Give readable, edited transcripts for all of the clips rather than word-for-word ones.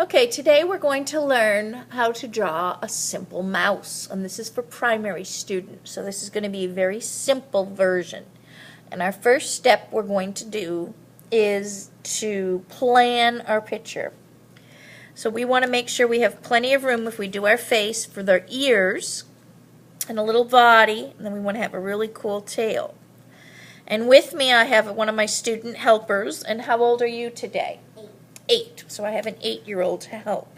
Okay, today we're going to learn how to draw a simple mouse, and this is for primary students, so this is going to be a very simple version. And our first step we're going to do is to plan our picture. So we want to make sure we have plenty of room if we do our face for their ears and a little body, and then we want to have a really cool tail. And with me I have one of my student helpers, and how old are you today? 8. So I have an 8-year-old to help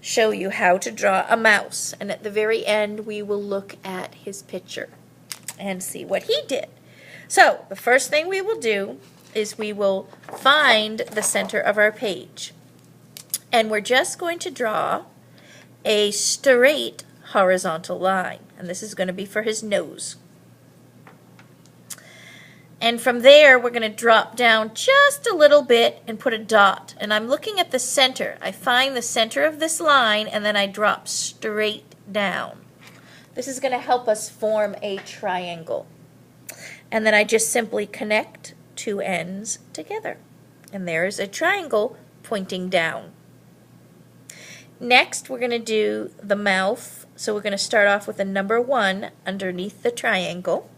show you how to draw a mouse. And at the very end, we will look at his picture and see what he did. So the first thing we will do is we will find the center of our page. And we're just going to draw a straight horizontal line. And this is going to be for his nose. And from there, we're going to drop down just a little bit and put a dot. And I'm looking at the center. I find the center of this line, and then I drop straight down. This is going to help us form a triangle. And then I just simply connect two ends together. And there's a triangle pointing down. Next, we're going to do the mouth. So we're going to start off with a number 1 underneath the triangle.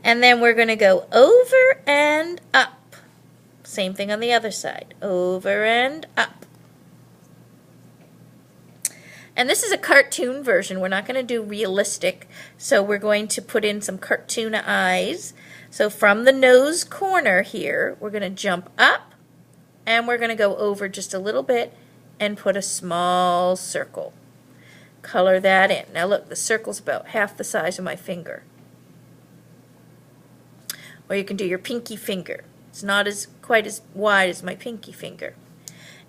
And then we're going to go over and up. Same thing on the other side. Over and up. And this is a cartoon version. We're not going to do realistic. So we're going to put in some cartoon eyes. So from the nose corner here, we're going to jump up. And we're going to go over just a little bit and put a small circle. Color that in. Now look, the circle's about half the size of my finger. Or you can do your pinky finger. It's not quite as wide as my pinky finger.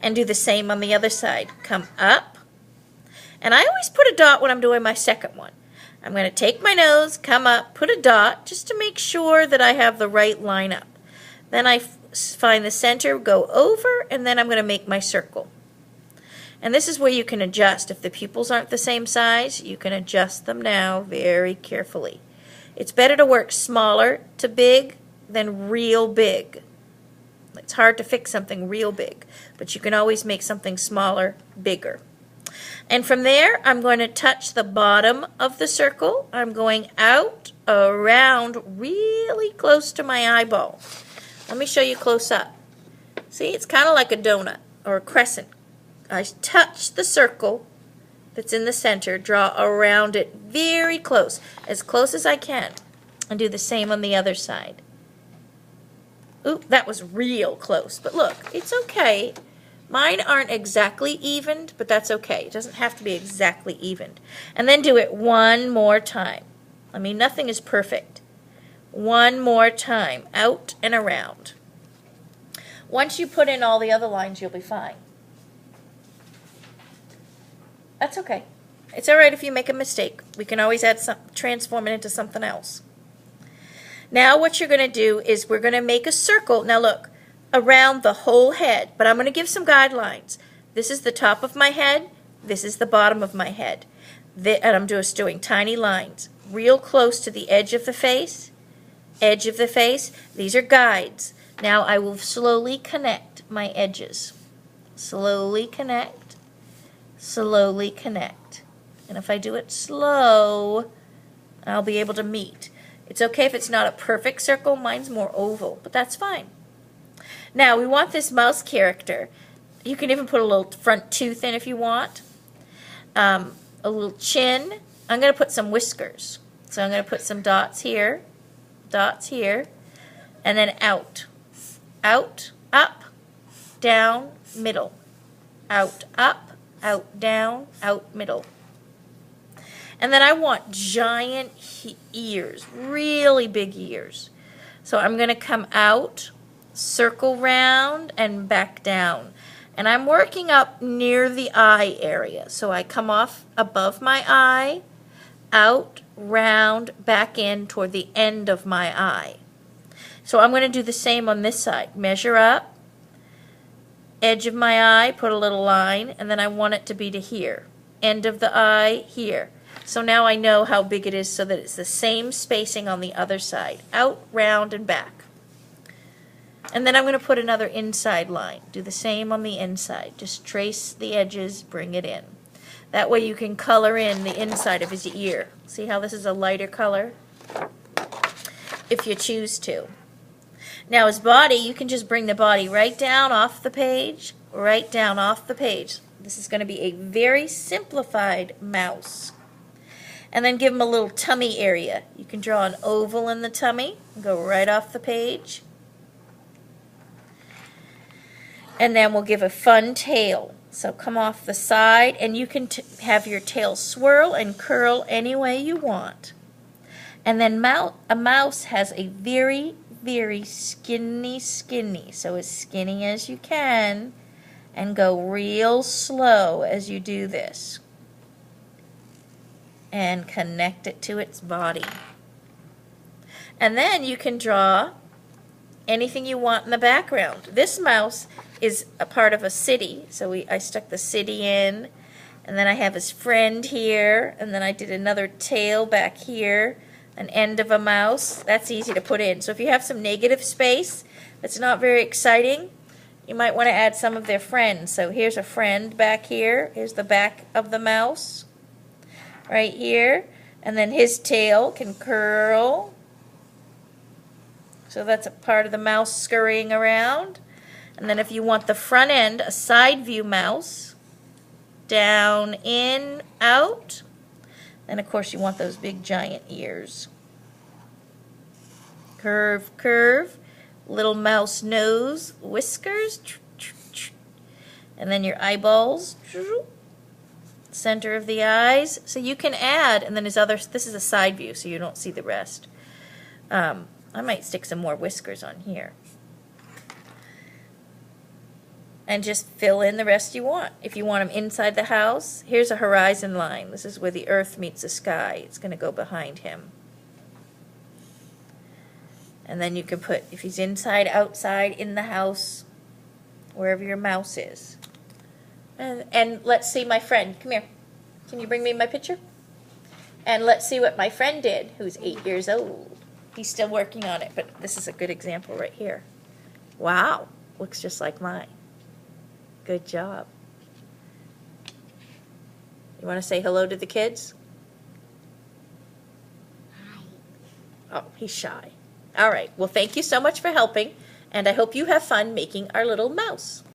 And do the same on the other side. Come up. And I always put a dot when I'm doing my second one. I'm going to take my nose, come up, put a dot, just to make sure that I have the right line up. Then I find the center, go over, and then I'm going to make my circle. And this is where you can adjust. If the pupils aren't the same size, you can adjust them now very carefully. It's better to work smaller to big than real big. It's hard to fix something real big, but you can always make something smaller bigger. And from there, I'm going to touch the bottom of the circle. I'm going out, around, really close to my eyeball. Let me show you close up. See, it's kind of like a donut or a crescent. I touch the circle that's in the center, draw around it very close as I can, and do the same on the other side. Oop, that was real close, but look, it's okay. Mine aren't exactly evened, but that's okay. It doesn't have to be exactly evened. And then do it one more time. I mean, nothing is perfect. One more time, out and around. Once you put in all the other lines, you'll be fine. That's okay. It's all right if you make a mistake. We can always transform it into something else. Now what you're going to do is we're going to make a circle. Now look, around the whole head, but I'm going to give some guidelines. This is the top of my head. This is the bottom of my head. And I'm just doing tiny lines, real close to the edge of the face. Edge of the face. These are guides. Now I will slowly connect my edges. Slowly connect. Slowly connect. And if I do it slow, I'll be able to meet. It's okay if it's not a perfect circle. Mine's more oval, but that's fine. Now we want this mouse character. You can even put a little front tooth in if you want. A little chin. I'm going to put some whiskers. So I'm going to put some dots here, and then out. Out, up, down, middle. Out, up, out, down, out, middle. And then I want giant ears, really big ears. So I'm going to come out, circle round, and back down. And I'm working up near the eye area. So I come off above my eye, out, round, back in toward the end of my eye. So I'm going to do the same on this side. Measure up. Edge of my eye, put a little line, and then I want it to be to here. End of the eye, here. So now I know how big it is so that it's the same spacing on the other side. Out, round, and back. And then I'm going to put another inside line. Do the same on the inside. Just trace the edges, bring it in. That way you can color in the inside of his ear. See how this is a lighter color? If you choose to. Now his body, you can just bring the body right down off the page, right down off the page. This is going to be a very simplified mouse. And then give him a little tummy area. You can draw an oval in the tummy, go right off the page. And then we'll give a fun tail. So come off the side, and you can have your tail swirl and curl any way you want. And then a mouse has a very, very skinny, so as skinny as you can, and go real slow as you do this. And connect it to its body. And then you can draw anything you want in the background. This mouse is a part of a city, so I stuck the city in, and then I have his friend here, and then I did another tail back here, an end of a mouse. That's easy to put in. So if you have some negative space that's not very exciting, you might want to add some of their friends. So here's a friend back here. Here's the back of the mouse right here, and then his tail can curl. So that's a part of the mouse scurrying around. And then if you want the front end, a side view mouse, down, in, out. Then of course you want those big giant ears. Curve, curve, little mouse nose, whiskers, and then your eyeballs, center of the eyes. So you can add, and then this is a side view so you don't see the rest. I might stick some more whiskers on here. And just fill in the rest you want. If you want them inside the house, here's a horizon line. This is where the earth meets the sky. It's going to go behind him. And then you can put, if he's inside, outside, in the house, wherever your mouse is. And let's see my friend. Come here. Can you bring me my picture? And let's see what my friend did, who's 8 years old. He's still working on it, but this is a good example right here. Wow, looks just like mine. Good job. You want to say hello to the kids? Hi. Oh, he's shy. All right, well, thank you so much for helping, and I hope you have fun making our little mouse.